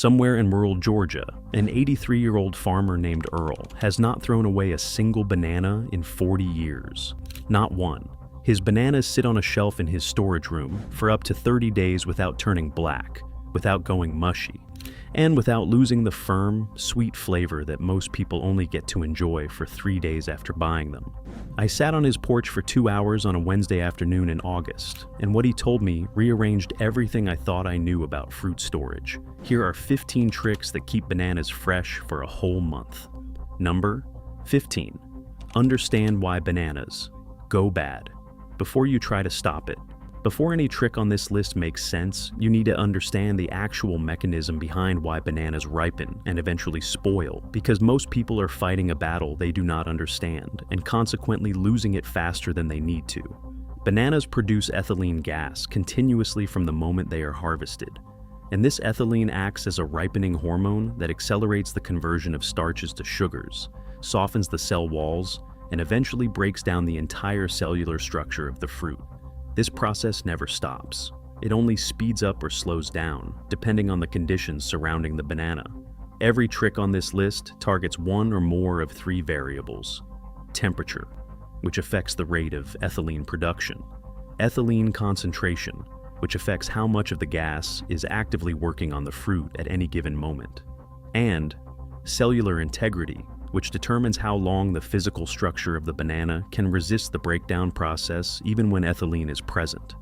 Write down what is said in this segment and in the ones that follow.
Somewhere in rural Georgia, an 83-year-old farmer named Earl has not thrown away a single banana in 40 years. Not one. His bananas sit on a shelf in his storage room for up to 30 days without turning black, without going mushy, and without losing the firm, sweet flavor that most people only get to enjoy for 3 days after buying them. I sat on his porch for 2 hours on a Wednesday afternoon in August, and what he told me rearranged everything I thought I knew about fruit storage. Here are 15 tricks that keep bananas fresh for a whole month. Number 15. Understand why bananas go bad before you try to stop it. Before any trick on this list makes sense, you need to understand the actual mechanism behind why bananas ripen and eventually spoil, because most people are fighting a battle they do not understand, and consequently losing it faster than they need to. Bananas produce ethylene gas continuously from the moment they are harvested, and this ethylene acts as a ripening hormone that accelerates the conversion of starches to sugars, softens the cell walls, and eventually breaks down the entire cellular structure of the fruit. This process never stops. It only speeds up or slows down, depending on the conditions surrounding the banana. Every trick on this list targets one or more of 3 variables. Temperature, which affects the rate of ethylene production. Ethylene concentration, which affects how much of the gas is actively working on the fruit at any given moment. And cellular integrity, which determines how long the physical structure of the banana can resist the breakdown process even when ethylene is present.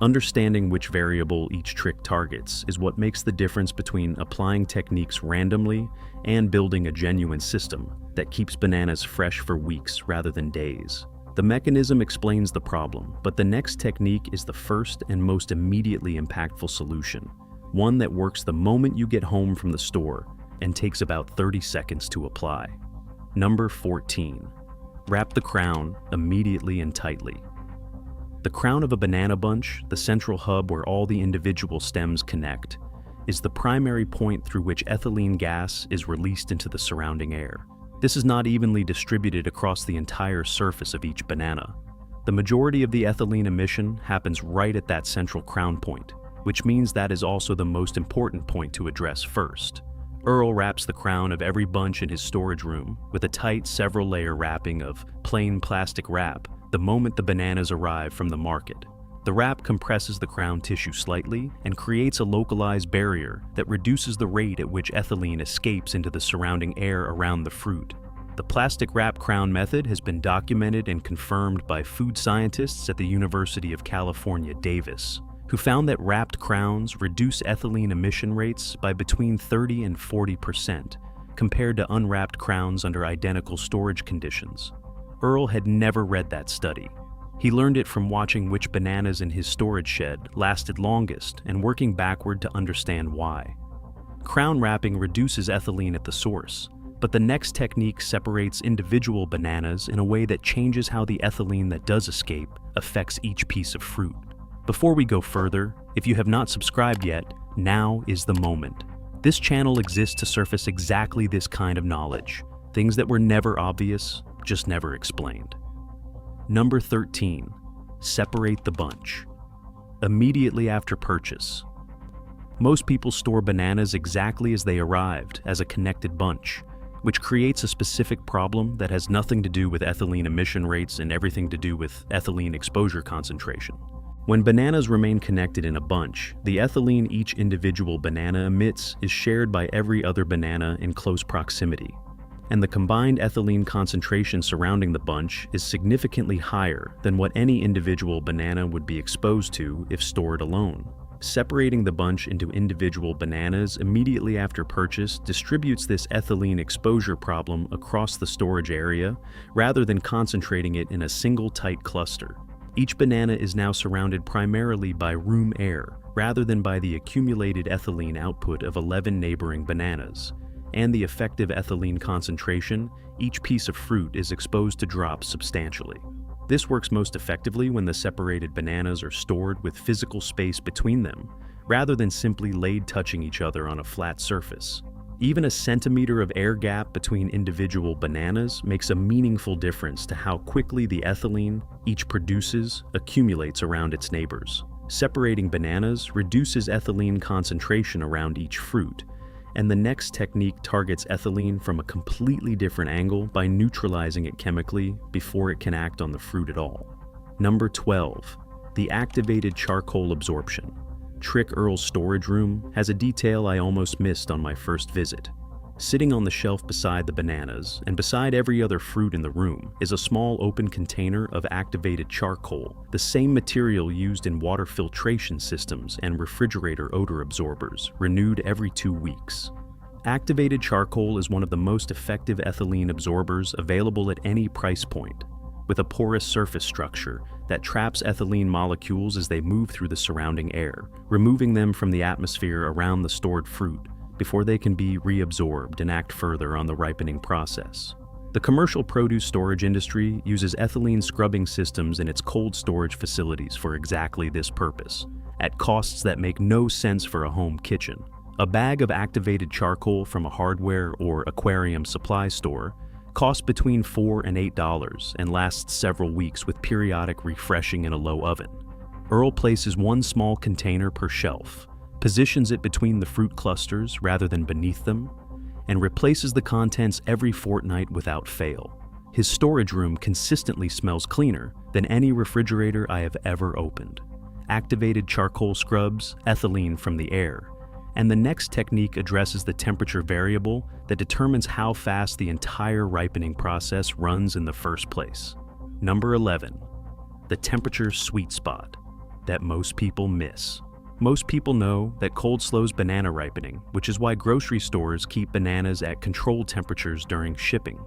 Understanding which variable each trick targets is what makes the difference between applying techniques randomly and building a genuine system that keeps bananas fresh for weeks rather than days. The mechanism explains the problem, but the next technique is the first and most immediately impactful solution, one that works the moment you get home from the store and takes about 30 seconds to apply. Number 14. Wrap the crown immediately and tightly. The crown of a banana bunch, the central hub where all the individual stems connect, is the primary point through which ethylene gas is released into the surrounding air. This is not evenly distributed across the entire surface of each banana. The majority of the ethylene emission happens right at that central crown point, which means that is also the most important point to address first. Earl wraps the crown of every bunch in his storage room with a tight several-layer wrapping of plain plastic wrap the moment the bananas arrive from the market. The wrap compresses the crown tissue slightly and creates a localized barrier that reduces the rate at which ethylene escapes into the surrounding air around the fruit. The plastic wrap crown method has been documented and confirmed by food scientists at the University of California, Davis, who found that wrapped crowns reduce ethylene emission rates by between 30 and 40% compared to unwrapped crowns under identical storage conditions. Earl had never read that study. He learned it from watching which bananas in his storage shed lasted longest and working backward to understand why. Crown wrapping reduces ethylene at the source, but the next technique separates individual bananas in a way that changes how the ethylene that does escape affects each piece of fruit. Before we go further, if you have not subscribed yet, now is the moment. This channel exists to surface exactly this kind of knowledge, things that were never obvious, just never explained. Number 13. Separate the bunch. Immediately after purchase. Most people store bananas exactly as they arrived, as a connected bunch, which creates a specific problem that has nothing to do with ethylene emission rates and everything to do with ethylene exposure concentration. When bananas remain connected in a bunch, the ethylene each individual banana emits is shared by every other banana in close proximity, and the combined ethylene concentration surrounding the bunch is significantly higher than what any individual banana would be exposed to if stored alone. Separating the bunch into individual bananas immediately after purchase distributes this ethylene exposure problem across the storage area rather than concentrating it in a single tight cluster. Each banana is now surrounded primarily by room air rather than by the accumulated ethylene output of 11 neighboring bananas, and the effective ethylene concentration each piece of fruit is exposed to drop substantially. This works most effectively when the separated bananas are stored with physical space between them, rather than simply laid touching each other on a flat surface. Even a centimeter of air gap between individual bananas makes a meaningful difference to how quickly the ethylene each produces accumulates around its neighbors. Separating bananas reduces ethylene concentration around each fruit, And the next technique targets ethylene from a completely different angle by neutralizing it chemically before it can act on the fruit at all. Number 12. The activated charcoal absorption. Trick Earl's storage room has a detail I almost missed on my first visit. Sitting on the shelf beside the bananas, and beside every other fruit in the room, is a small open container of activated charcoal, the same material used in water filtration systems and refrigerator odor absorbers, renewed every 2 weeks. Activated charcoal is one of the most effective ethylene absorbers available at any price point, with a porous surface structure that traps ethylene molecules as they move through the surrounding air, removing them from the atmosphere around the stored fruit before they can be reabsorbed and act further on the ripening process. The commercial produce storage industry uses ethylene scrubbing systems in its cold storage facilities for exactly this purpose, at costs that make no sense for a home kitchen. A bag of activated charcoal from a hardware or aquarium supply store costs between $4 and $8 and lasts several weeks with periodic refreshing in a low oven. Earl places one small container per shelf, positions it between the fruit clusters rather than beneath them, and replaces the contents every fortnight without fail. His storage room consistently smells cleaner than any refrigerator I have ever opened. Activated charcoal scrubs ethylene from the air, and the next technique addresses the temperature variable that determines how fast the entire ripening process runs in the first place. Number 11. The temperature sweet spot that most people miss. Most people know that cold slows banana ripening, which is why grocery stores keep bananas at controlled temperatures during shipping.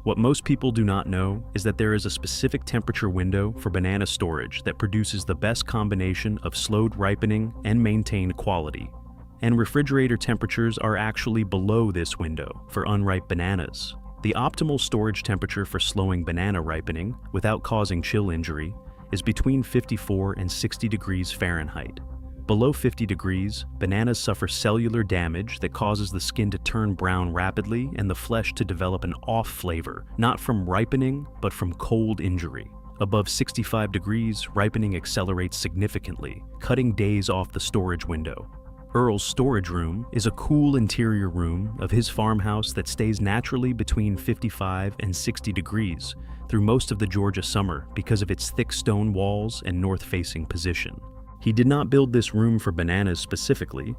What most people do not know is that there is a specific temperature window for banana storage that produces the best combination of slowed ripening and maintained quality. And refrigerator temperatures are actually below this window for unripe bananas. The optimal storage temperature for slowing banana ripening without causing chill injury is between 54 and 60 degrees Fahrenheit. Below 50 degrees, bananas suffer cellular damage that causes the skin to turn brown rapidly and the flesh to develop an off flavor, not from ripening, but from cold injury. Above 65 degrees, ripening accelerates significantly, cutting days off the storage window. Earl's storage room is a cool interior room of his farmhouse that stays naturally between 55 and 60 degrees through most of the Georgia summer because of its thick stone walls and north-facing position. He did not build this room for bananas specifically,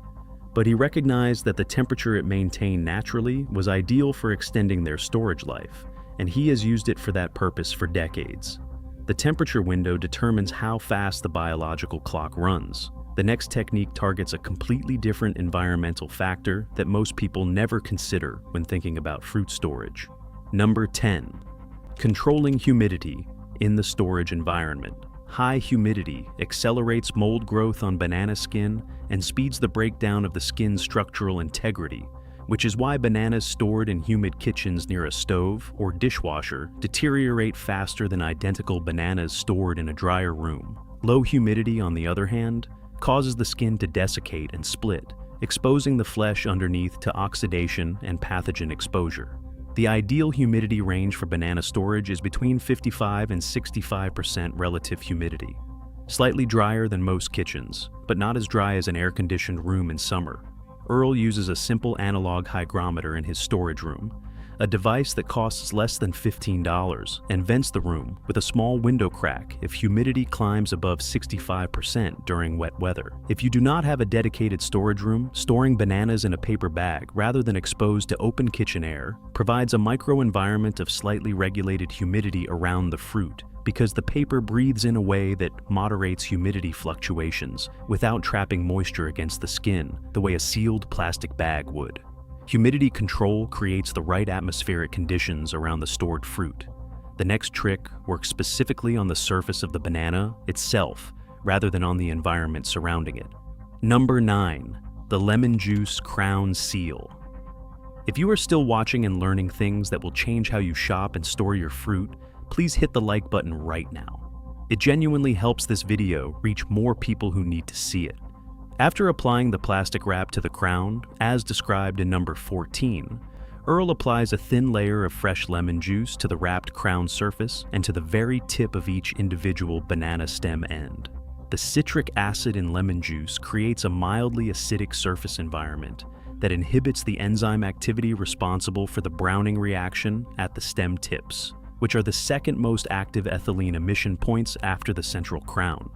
but he recognized that the temperature it maintained naturally was ideal for extending their storage life, and he has used it for that purpose for decades. The temperature window determines how fast the biological clock runs. The next technique targets a completely different environmental factor that most people never consider when thinking about fruit storage. Number 10. Controlling humidity in the storage environment. High humidity accelerates mold growth on banana skin and speeds the breakdown of the skin's structural integrity, which is why bananas stored in humid kitchens near a stove or dishwasher deteriorate faster than identical bananas stored in a drier room. Low humidity, on the other hand, causes the skin to desiccate and split, exposing the flesh underneath to oxidation and pathogen exposure. The ideal humidity range for banana storage is between 55 and 65% relative humidity. Slightly drier than most kitchens, but not as dry as an air-conditioned room in summer. Earl uses a simple analog hygrometer in his storage room, a device that costs less than $15 and vents the room with a small window crack if humidity climbs above 65% during wet weather. If you do not have a dedicated storage room, storing bananas in a paper bag rather than exposed to open kitchen air provides a microenvironment of slightly regulated humidity around the fruit, because the paper breathes in a way that moderates humidity fluctuations without trapping moisture against the skin the way a sealed plastic bag would. Humidity control creates the right atmospheric conditions around the stored fruit. The next trick works specifically on the surface of the banana itself rather than on the environment surrounding it. Number 9. The lemon juice crown seal. If you are still watching and learning things that will change how you shop and store your fruit, please hit the like button right now. It genuinely helps this video reach more people who need to see it. After applying the plastic wrap to the crown, as described in number 14, Earl applies a thin layer of fresh lemon juice to the wrapped crown surface and to the very tip of each individual banana stem end. The citric acid in lemon juice creates a mildly acidic surface environment that inhibits the enzyme activity responsible for the browning reaction at the stem tips, which are the second most active ethylene emission points after the central crown.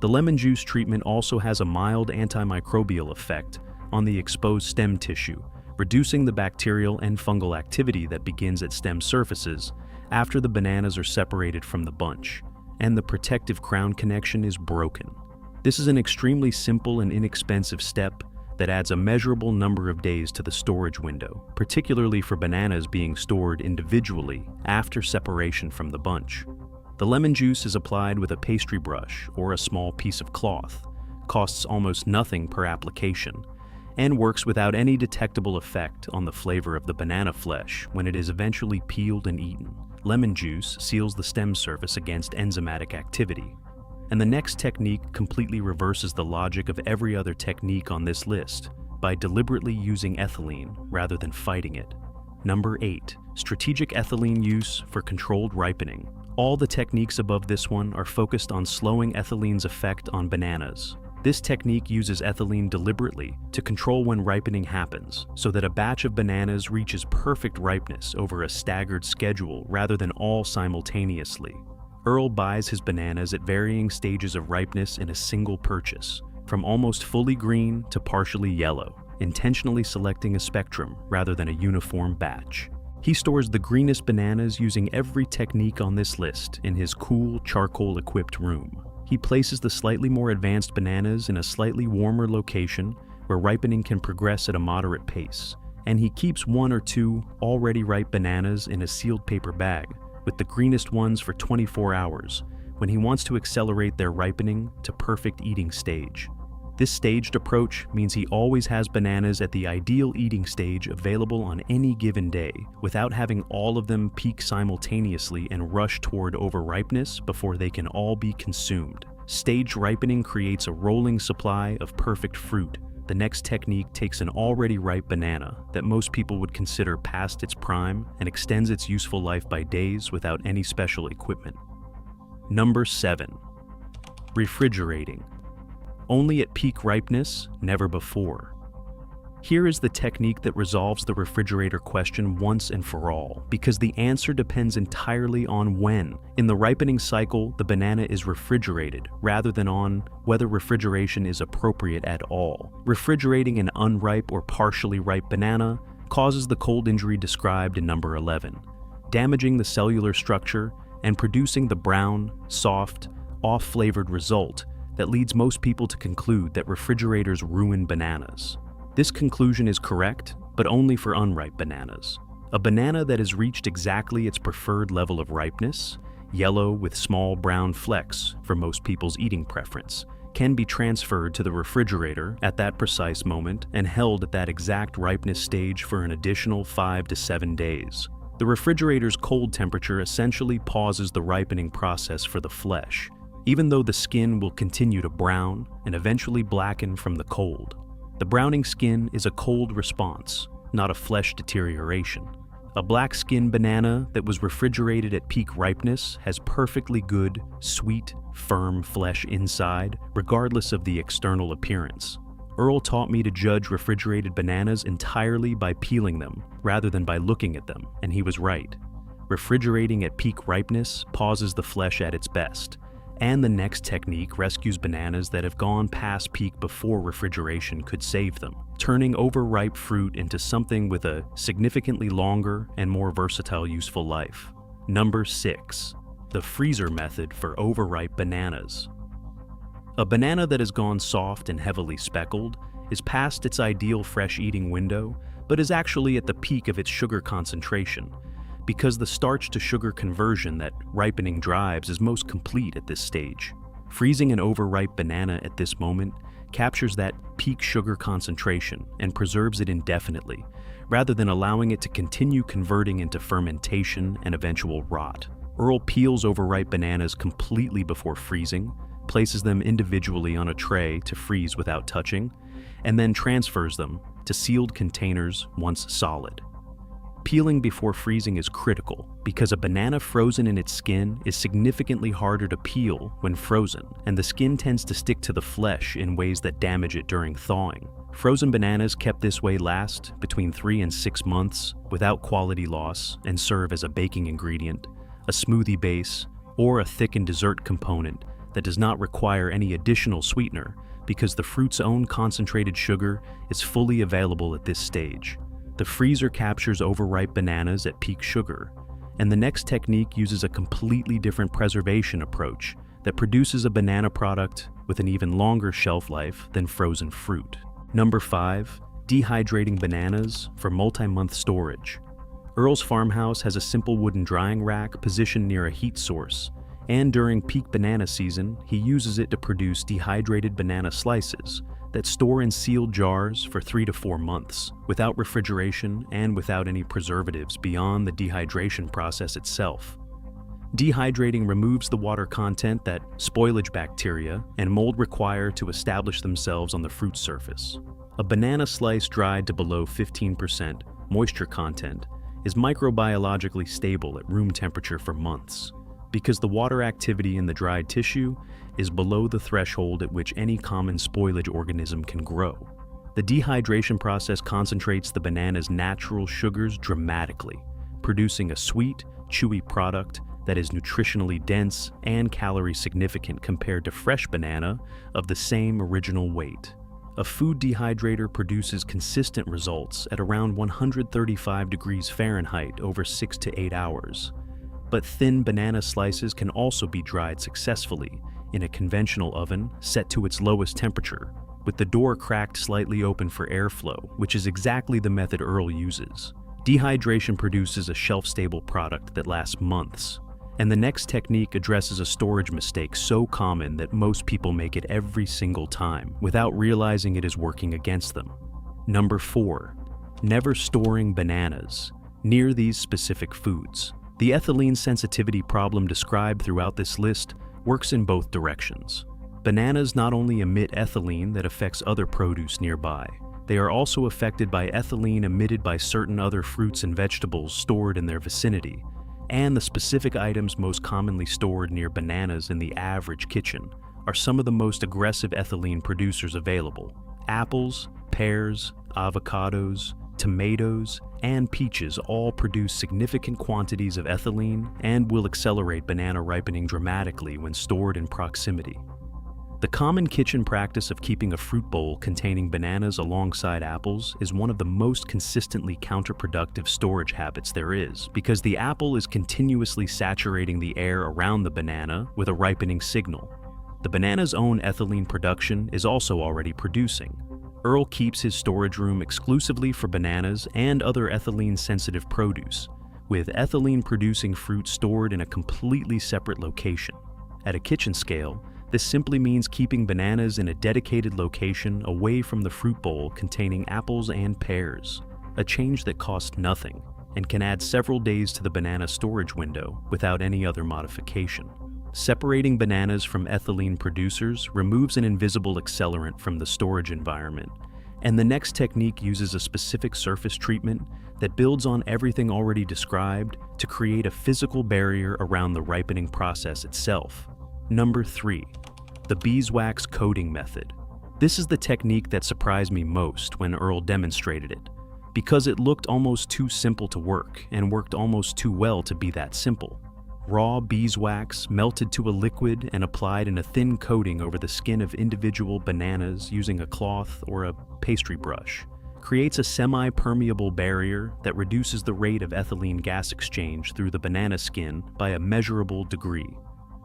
The lemon juice treatment also has a mild antimicrobial effect on the exposed stem tissue, reducing the bacterial and fungal activity that begins at stem surfaces after the bananas are separated from the bunch, and the protective crown connection is broken. This is an extremely simple and inexpensive step that adds a measurable number of days to the storage window, particularly for bananas being stored individually after separation from the bunch. The lemon juice is applied with a pastry brush or a small piece of cloth, costs almost nothing per application, and works without any detectable effect on the flavor of the banana flesh when it is eventually peeled and eaten. Lemon juice seals the stem surface against enzymatic activity. And the next technique completely reverses the logic of every other technique on this list by deliberately using ethylene rather than fighting it. Number 8. Strategic ethylene use for controlled ripening. All the techniques above this one are focused on slowing ethylene's effect on bananas. This technique uses ethylene deliberately to control when ripening happens, so that a batch of bananas reaches perfect ripeness over a staggered schedule rather than all simultaneously. Earl buys his bananas at varying stages of ripeness in a single purchase, from almost fully green to partially yellow, intentionally selecting a spectrum rather than a uniform batch. He stores the greenest bananas using every technique on this list in his cool, charcoal-equipped room. He places the slightly more advanced bananas in a slightly warmer location where ripening can progress at a moderate pace, and he keeps 1 or 2 already ripe bananas in a sealed paper bag, with the greenest ones for 24 hours, when he wants to accelerate their ripening to perfect eating stage. This staged approach means he always has bananas at the ideal eating stage available on any given day, without having all of them peak simultaneously and rush toward overripeness before they can all be consumed. Staged ripening creates a rolling supply of perfect fruit. The next technique takes an already ripe banana that most people would consider past its prime and extends its useful life by days without any special equipment. Number 7. Refrigerating. Only at peak ripeness, never before. Here is the technique that resolves the refrigerator question once and for all, because the answer depends entirely on when. In the ripening cycle, the banana is refrigerated, rather than on whether refrigeration is appropriate at all. Refrigerating an unripe or partially ripe banana causes the cold injury described in number 11, damaging the cellular structure and producing the brown, soft, off-flavored result that leads most people to conclude that refrigerators ruin bananas. This conclusion is correct, but only for unripe bananas. A banana that has reached exactly its preferred level of ripeness, yellow with small brown flecks for most people's eating preference, can be transferred to the refrigerator at that precise moment and held at that exact ripeness stage for an additional 5 to 7 days. The refrigerator's cold temperature essentially pauses the ripening process for the flesh, even though the skin will continue to brown and eventually blacken from the cold. The browning skin is a cold response, not a flesh deterioration. A black skin banana that was refrigerated at peak ripeness has perfectly good, sweet, firm flesh inside, regardless of the external appearance. Earl taught me to judge refrigerated bananas entirely by peeling them, rather than by looking at them, and he was right. Refrigerating at peak ripeness pauses the flesh at its best, and the next technique rescues bananas that have gone past peak before refrigeration could save them, turning overripe fruit into something with a significantly longer and more versatile useful life. Number 6. The freezer method for overripe bananas. A banana that has gone soft and heavily speckled is past its ideal fresh eating window, but is actually at the peak of its sugar concentration, because the starch-to-sugar conversion that ripening drives is most complete at this stage. Freezing an overripe banana at this moment captures that peak sugar concentration and preserves it indefinitely, rather than allowing it to continue converting into fermentation and eventual rot. Earl peels overripe bananas completely before freezing, places them individually on a tray to freeze without touching, and then transfers them to sealed containers once solid. Peeling before freezing is critical because a banana frozen in its skin is significantly harder to peel when frozen, and the skin tends to stick to the flesh in ways that damage it during thawing. Frozen bananas kept this way last between 3 and 6 months without quality loss and serve as a baking ingredient, a smoothie base, or a thickened dessert component that does not require any additional sweetener because the fruit's own concentrated sugar is fully available at this stage. The freezer captures overripe bananas at peak sugar, and the next technique uses a completely different preservation approach that produces a banana product with an even longer shelf life than frozen fruit. Number 5. Dehydrating bananas for multi-month storage. Earl's farmhouse has a simple wooden drying rack positioned near a heat source, and during peak banana season, he uses it to produce dehydrated banana slices that store in sealed jars for 3 to 4 months, without refrigeration and without any preservatives beyond the dehydration process itself. Dehydrating removes the water content that spoilage bacteria and mold require to establish themselves on the fruit surface. A banana slice dried to below 15% moisture content is microbiologically stable at room temperature for months, because the water activity in the dried tissue is below the threshold at which any common spoilage organism can grow. The dehydration process concentrates the banana's natural sugars dramatically, producing a sweet, chewy product that is nutritionally dense and calorie significant compared to fresh banana of the same original weight. A food dehydrator produces consistent results at around 135 degrees Fahrenheit over 6 to 8 hours. But thin banana slices can also be dried successfully in a conventional oven set to its lowest temperature, with the door cracked slightly open for airflow, which is exactly the method Earl uses. Dehydration produces a shelf-stable product that lasts months, and the next technique addresses a storage mistake so common that most people make it every single time without realizing it is working against them. Number 4. Never storing bananas near these specific foods. The ethylene sensitivity problem described throughout this list works in both directions. Bananas not only emit ethylene that affects other produce nearby, they are also affected by ethylene emitted by certain other fruits and vegetables stored in their vicinity, and the specific items most commonly stored near bananas in the average kitchen are some of the most aggressive ethylene producers available. Apples, pears, avocados, tomatoes, and peaches all produce significant quantities of ethylene and will accelerate banana ripening dramatically when stored in proximity. The common kitchen practice of keeping a fruit bowl containing bananas alongside apples is one of the most consistently counterproductive storage habits there is, because the apple is continuously saturating the air around the banana with a ripening signal. The banana's own ethylene production is also already producing. Earl keeps his storage room exclusively for bananas and other ethylene-sensitive produce, with ethylene-producing fruit stored in a completely separate location. At a kitchen scale, this simply means keeping bananas in a dedicated location away from the fruit bowl containing apples and pears, a change that costs nothing and can add several days to the banana storage window without any other modification. Separating bananas from ethylene producers removes an invisible accelerant from the storage environment, and the next technique uses a specific surface treatment that builds on everything already described to create a physical barrier around the ripening process itself. Number 3. The beeswax coating method. This is the technique that surprised me most when Earl demonstrated it, because it looked almost too simple to work and worked almost too well to be that simple. Raw beeswax melted to a liquid and applied in a thin coating over the skin of individual bananas using a cloth or a pastry brush creates a semi-permeable barrier that reduces the rate of ethylene gas exchange through the banana skin by a measurable degree.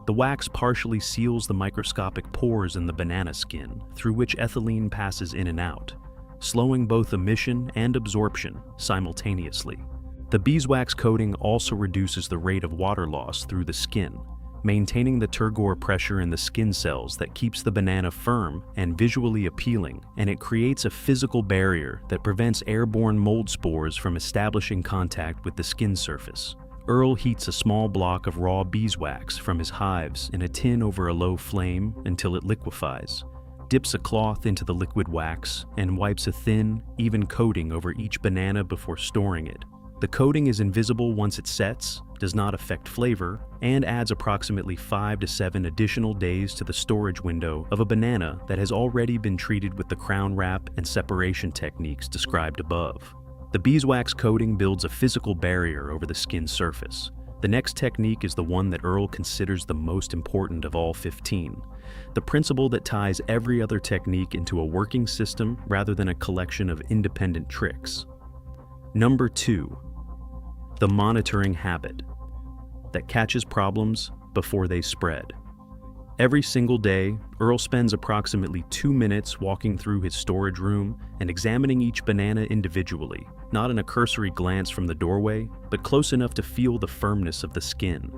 The wax partially seals the microscopic pores in the banana skin through which ethylene passes in and out, slowing both emission and absorption simultaneously. The beeswax coating also reduces the rate of water loss through the skin, maintaining the turgor pressure in the skin cells that keeps the banana firm and visually appealing, and it creates a physical barrier that prevents airborne mold spores from establishing contact with the skin surface. Earl heats a small block of raw beeswax from his hives in a tin over a low flame until it liquefies, dips a cloth into the liquid wax, and wipes a thin, even coating over each banana before storing it. The coating is invisible once it sets, does not affect flavor, and adds approximately 5 to 7 additional days to the storage window of a banana that has already been treated with the crown wrap and separation techniques described above. The beeswax coating builds a physical barrier over the skin surface. The next technique is the one that Earl considers the most important of all 15, the principle that ties every other technique into a working system rather than a collection of independent tricks. Number 2. The monitoring habit that catches problems before they spread. Every single day, Earl spends approximately 2 minutes walking through his storage room and examining each banana individually, not in a cursory glance from the doorway, but close enough to feel the firmness of the skin,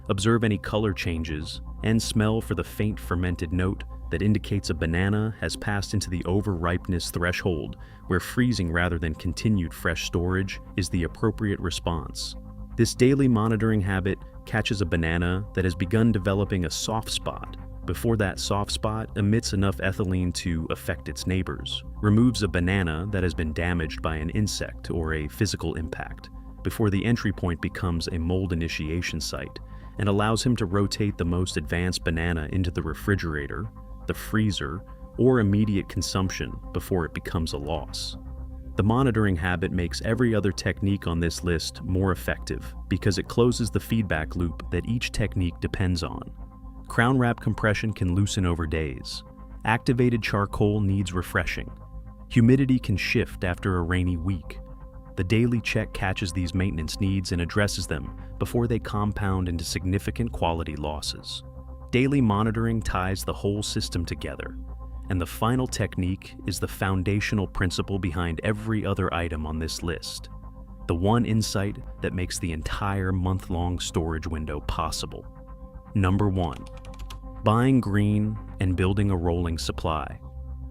observe any color changes, and smell for the faint fermented note that indicates a banana has passed into the over-ripeness threshold, where freezing rather than continued fresh storage is the appropriate response. This daily monitoring habit catches a banana that has begun developing a soft spot before that soft spot emits enough ethylene to affect its neighbors, removes a banana that has been damaged by an insect or a physical impact before the entry point becomes a mold initiation site, and allows him to rotate the most advanced banana into the refrigerator, the freezer, or immediate consumption before it becomes a loss. The monitoring habit makes every other technique on this list more effective because it closes the feedback loop that each technique depends on. Crown wrap compression can loosen over days. Activated charcoal needs refreshing. Humidity can shift after a rainy week. The daily check catches these maintenance needs and addresses them before they compound into significant quality losses. Daily monitoring ties the whole system together, and the final technique is the foundational principle behind every other item on this list. The one insight that makes the entire month-long storage window possible. Number 1. Buying green and building a rolling supply.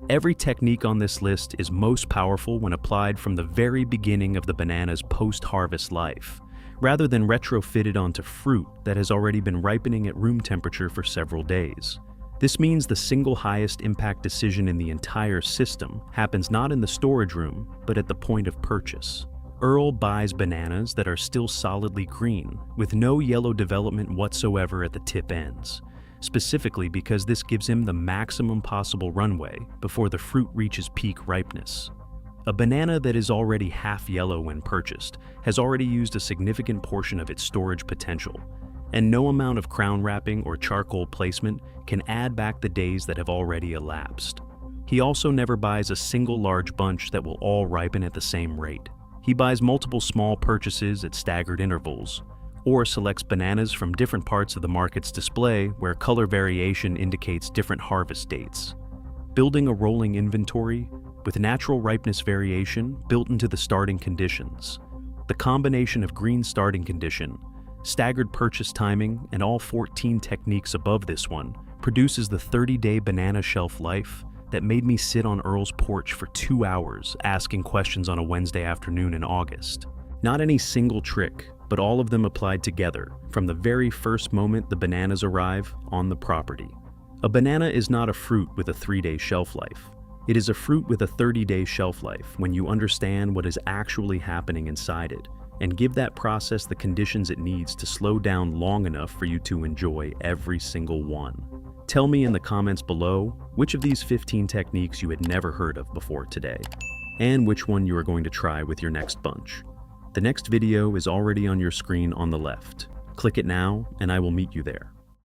Every technique on this list is most powerful when applied from the very beginning of the banana's post-harvest life, rather than retrofitted onto fruit that has already been ripening at room temperature for several days. This means the single highest impact decision in the entire system happens not in the storage room, but at the point of purchase. Earl buys bananas that are still solidly green, with no yellow development whatsoever at the tip ends, specifically because this gives him the maximum possible runway before the fruit reaches peak ripeness. A banana that is already half yellow when purchased has already used a significant portion of its storage potential, and no amount of crown wrapping or charcoal placement can add back the days that have already elapsed. He also never buys a single large bunch that will all ripen at the same rate. He buys multiple small purchases at staggered intervals, or selects bananas from different parts of the market's display where color variation indicates different harvest dates. Building a rolling inventory with natural ripeness variation built into the starting conditions. The combination of green starting condition, staggered purchase timing, and all 14 techniques above this one produces the 30-day banana shelf life that made me sit on Earl's porch for 2 hours asking questions on a Wednesday afternoon in August. Not any single trick, but all of them applied together from the very first moment the bananas arrive on the property. A banana is not a fruit with a 3-day shelf life. It is a fruit with a 30-day shelf life when you understand what is actually happening inside it and give that process the conditions it needs to slow down long enough for you to enjoy every single one. Tell me in the comments below which of these 15 techniques you had never heard of before today, and which one you are going to try with your next bunch. The next video is already on your screen on the left. Click it now, and I will meet you there.